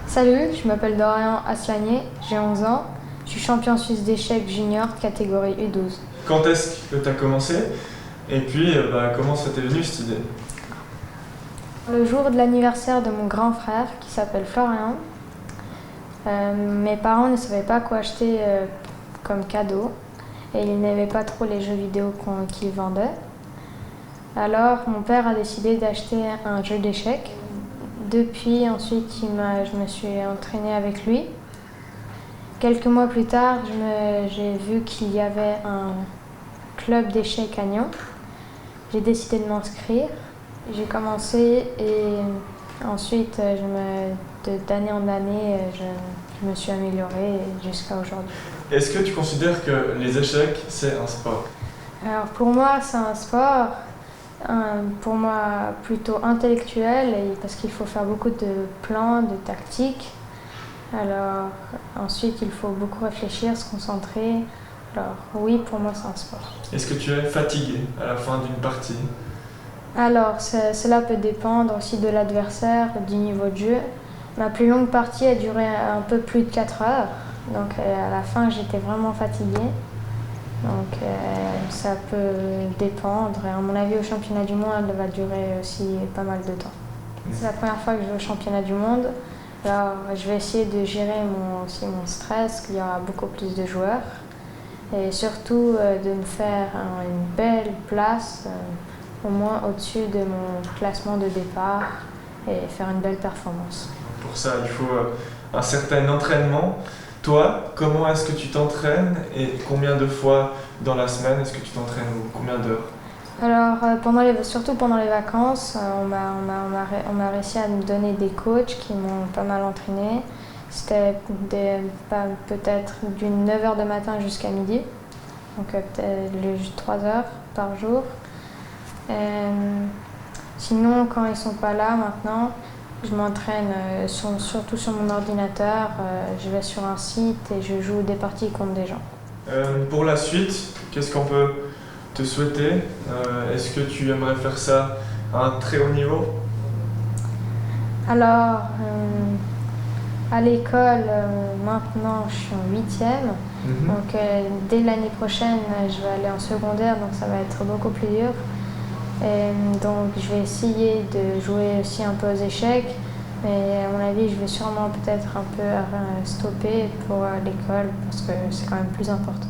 Salut, je m'appelle Dorian Aslanier, j'ai 11 ans, je suis champion suisse d'échecs junior catégorie U12. Quand est-ce que tu as commencé? Et puis, comment ça t'est venu cette idée? Le jour de l'anniversaire de mon grand frère qui s'appelle Florian, mes parents ne savaient pas quoi acheter comme cadeau et ils n'aimaient pas trop les jeux vidéo qu'ils vendaient. Alors mon père a décidé d'acheter un jeu d'échecs. Depuis, ensuite, je me suis entraînée avec lui. Quelques mois plus tard, j'ai vu qu'il y avait un club d'échecs à Nyon. J'ai décidé de m'inscrire. J'ai commencé et ensuite, d'année en année, je me suis améliorée jusqu'à aujourd'hui. Est-ce que tu considères que les échecs, c'est un sport? Alors pour moi, c'est un sport. Pour moi plutôt intellectuel parce qu'il faut faire beaucoup de plans, de tactiques. Alors ensuite il faut beaucoup réfléchir, se concentrer. Alors oui, pour moi c'est un sport. Est-ce que tu es fatigué à la fin d'une partie? Alors cela peut dépendre aussi de l'adversaire, du niveau de jeu. Ma plus longue partie a duré un peu plus de 4 heures. Donc à la fin j'étais vraiment fatiguée. Donc ça peut dépendre. Et à mon avis, au championnat du monde, elle va durer aussi pas mal de temps. C'est la première fois que je vais au championnat du monde. Alors je vais essayer de gérer aussi mon stress, qu'il y aura beaucoup plus de joueurs. Et surtout de me faire une belle place, au moins au-dessus de mon classement de départ, et faire une belle performance. Pour ça, il faut un certain entraînement. Toi, comment est-ce que tu t'entraînes et combien de fois dans la semaine est-ce que tu t'entraînes ou combien d'heures? Alors, surtout pendant les vacances, on m'a réussi à me donner des coachs qui m'ont pas mal entraîné. C'était peut-être d'une 9h de matin jusqu'à midi, donc peut-être 3 heures par jour. Sinon, quand ils sont pas là maintenant, je m'entraîne surtout sur mon ordinateur. Je vais sur un site et je joue des parties contre des gens. Pour la suite, qu'est-ce qu'on peut te souhaiter? Est-ce que tu aimerais faire ça à un très haut niveau? Alors, à l'école, maintenant, je suis en 8e. Donc, dès l'année prochaine, je vais aller en secondaire, donc ça va être beaucoup plus dur. Et donc, je vais essayer de jouer aussi un peu aux échecs. Mais à mon avis, je vais sûrement peut-être un peu stopper pour l'école parce que c'est quand même plus important.